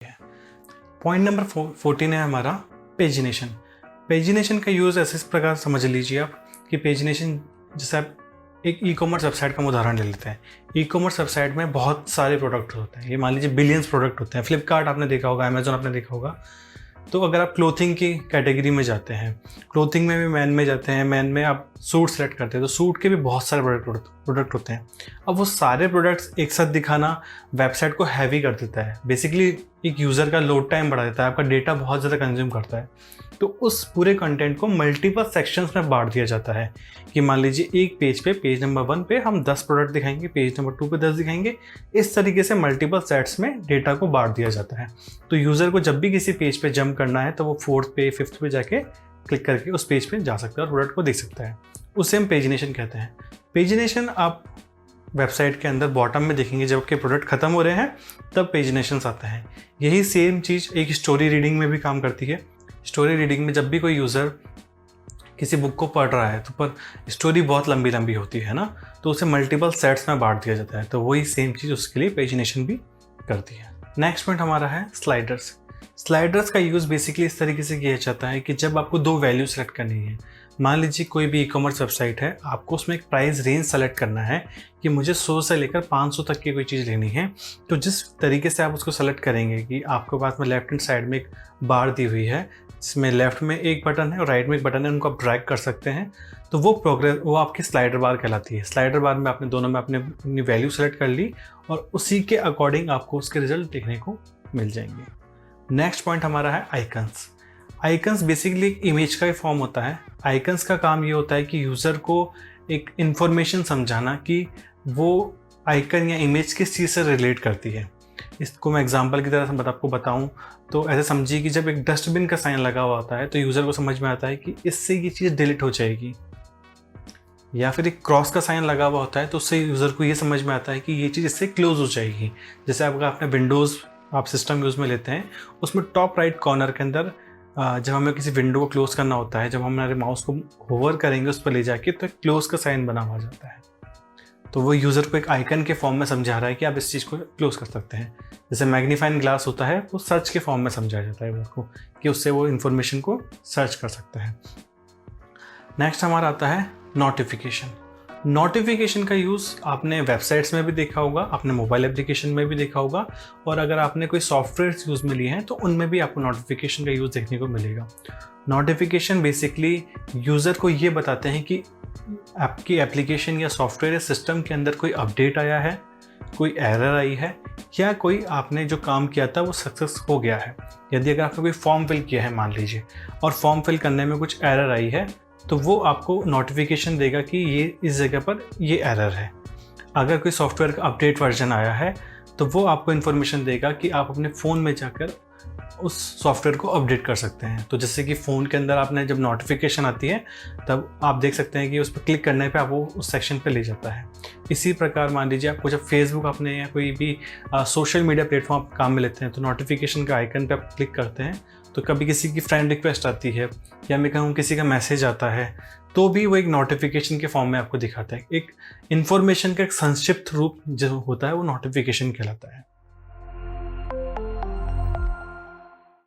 Point number 14 है हमारा pagination. Pagination का यूज़ ऐसे इस प्रकार समझ लीजिए आप कि पेजिनेशन, जैसे आप एक ई कॉमर्स वेबसाइट का उदाहरण ले लेते हैं। ई कॉमर्स वेबसाइट में बहुत सारे प्रोडक्ट होते हैं, ये मान लीजिए बिलियंस प्रोडक्ट होते हैं। फ्लिपकार्ट आपने देखा होगा, अमेजोन आपने देखा होगा। तो अगर आप क्लोथिंग की कैटेगरी में जाते हैं, क्लोथिंग में भी मैन में जाते हैं, मैन में आप सूट सेलेक्ट करते हैं तो सूट के भी बहुत सारे प्रोडक्ट होते हैं। अब वो सारे प्रोडक्ट्स एक साथ दिखाना वेबसाइट को हैवी कर देता है। बेसिकली एक यूज़र का लोड टाइम बढ़ा देता है, आपका डेटा बहुत ज़्यादा कंज्यूम करता है। तो उस पूरे कंटेंट को मल्टीपल सेक्शंस में बांट दिया जाता है कि मान लीजिए एक पेज पे, पेज नंबर 1 पे हम 10 प्रोडक्ट दिखाएंगे, पेज नंबर 2 पे 10 दिखाएंगे। इस तरीके से मल्टीपल सेट्स में डेटा को बांट दिया जाता है। तो यूज़र को जब भी किसी पेज पे जंप करना है तो वो 4th पे 5th पे जाके क्लिक करके उस पेज पे जा सकता है और प्रोडक्ट को देख सकता है। उसे हम पेजिनेशन कहते हैं। पेजिनेशन आप वेबसाइट के अंदर बॉटम में देखेंगे, जबकि प्रोडक्ट खत्म हो रहे हैं तब पेजिनेशंस आते हैं। यही सेम चीज़ एक स्टोरी रीडिंग में भी काम करती है। स्टोरी रीडिंग में जब भी कोई यूज़र किसी बुक को पढ़ रहा है तो पर स्टोरी बहुत लंबी लंबी होती है ना, तो उसे मल्टीपल सेट्स में बांट दिया जाता है। तो वही सेम चीज़ उसके लिए पेजिनेशन भी करती है। नेक्स्ट पॉइंट हमारा है स्लाइडर्स। स्लाइडर्स का यूज़ बेसिकली इस तरीके से किया जाता है कि जब आपको 2 वैल्यू सेलेक्ट करनी है, मान लीजिए कोई भी ई कॉमर्स वेबसाइट है, आपको उसमें एक प्राइस रेंज सेलेक्ट करना है कि मुझे 100 से लेकर 500 तक की कोई चीज़ लेनी है। तो जिस तरीके से आप उसको सेलेक्ट करेंगे कि आपके पास में लेफ्ट हैंड साइड में एक बार दी हुई है, जिसमें लेफ्ट में एक बटन है और राइट में एक बटन है, उनको आप ड्रैग कर सकते हैं। तो वो आपकी स्लाइडर बार कहलाती है। स्लाइडर बार में आपने दोनों में अपनी वैल्यू सेलेक्ट कर ली और उसी के अकॉर्डिंग आपको उसके रिजल्ट देखने को मिल जाएंगे। नेक्स्ट पॉइंट हमारा है आइकन्स। आइकन्स बेसिकली एक इमेज का ही फॉर्म होता है। आइकन्स का काम ये होता है कि यूज़र को एक इन्फॉर्मेशन समझाना कि वो आइकन या इमेज किस चीज़ से रिलेट करती है। इसको मैं एग्जांपल की तरह आपको बताऊं तो ऐसे समझिए कि जब एक डस्टबिन का साइन लगा हुआ होता है तो यूज़र को समझ में आता है कि इससे ये चीज़ डिलीट हो जाएगी, या फिर एक क्रॉस का साइन लगा हुआ होता है तो उससे यूज़र को ये समझ में आता है कि ये चीज़ इससे क्लोज हो जाएगी। जैसे अगर आपने विंडोज़ आप सिस्टम यूज़ में लेते हैं, उसमें टॉप राइट कॉर्नर के अंदर जब हमें किसी विंडो को क्लोज करना होता है, जब हम हमारे माउस को होवर करेंगे उस पर ले जाके तो क्लोज का साइन बना हुआ जाता है। तो वो यूज़र को एक आइकन के फॉर्म में समझा रहा है कि आप इस चीज़ को क्लोज कर सकते हैं। जैसे मैग्नीफाइंग ग्लास होता है, वो सर्च के फॉर्म में समझाया जाता है उसको कि उससे वो इन्फॉर्मेशन को सर्च कर सकता है। नेक्स्ट हमारा आता है नोटिफिकेशन। नोटिफिकेशन का यूज़ आपने वेबसाइट्स में भी देखा होगा, आपने मोबाइल एप्लीकेशन में भी देखा होगा, और अगर आपने कोई सॉफ्टवेयर यूज़ में लिए हैं तो उनमें भी आपको नोटिफिकेशन का यूज़ देखने को मिलेगा। नोटिफिकेशन बेसिकली यूज़र को ये बताते हैं कि आपकी एप्लीकेशन या सॉफ्टवेयर या सिस्टम के अंदर कोई अपडेट आया है, कोई एरर आई है, या कोई आपने जो काम किया था वो सक्सेस हो गया है। यदि अगर आपने कोई फॉर्म फिल किया है मान लीजिए, और फॉर्म फिल करने में कुछ एरर आई है, तो वो आपको नोटिफिकेशन देगा कि ये इस जगह पर ये एरर है। अगर कोई सॉफ्टवेयर का अपडेट वर्जन आया है तो वो आपको इन्फॉर्मेशन देगा कि आप अपने फ़ोन में जाकर उस सॉफ्टवेयर को अपडेट कर सकते हैं। तो जैसे कि फ़ोन के अंदर आपने जब नोटिफिकेशन आती है तब आप देख सकते हैं कि उस पर क्लिक करने पे आप वो उस सेक्शन पे ले जाता है। इसी प्रकार मान लीजिए आपको जब फेसबुक आपने या कोई भी सोशल मीडिया प्लेटफॉर्म आप काम में लेते हैं तो नोटिफिकेशन का आइकन पे आप क्लिक करते हैं तो कभी किसी की फ्रेंड रिक्वेस्ट आती है या मैं कहूँ किसी का मैसेज आता है तो भी वो एक नोटिफिकेशन के फॉर्म में आपको दिखाता है। एक इन्फॉर्मेशन का एक संक्षिप्त रूप जो होता है वो नोटिफिकेशन कहलाता है।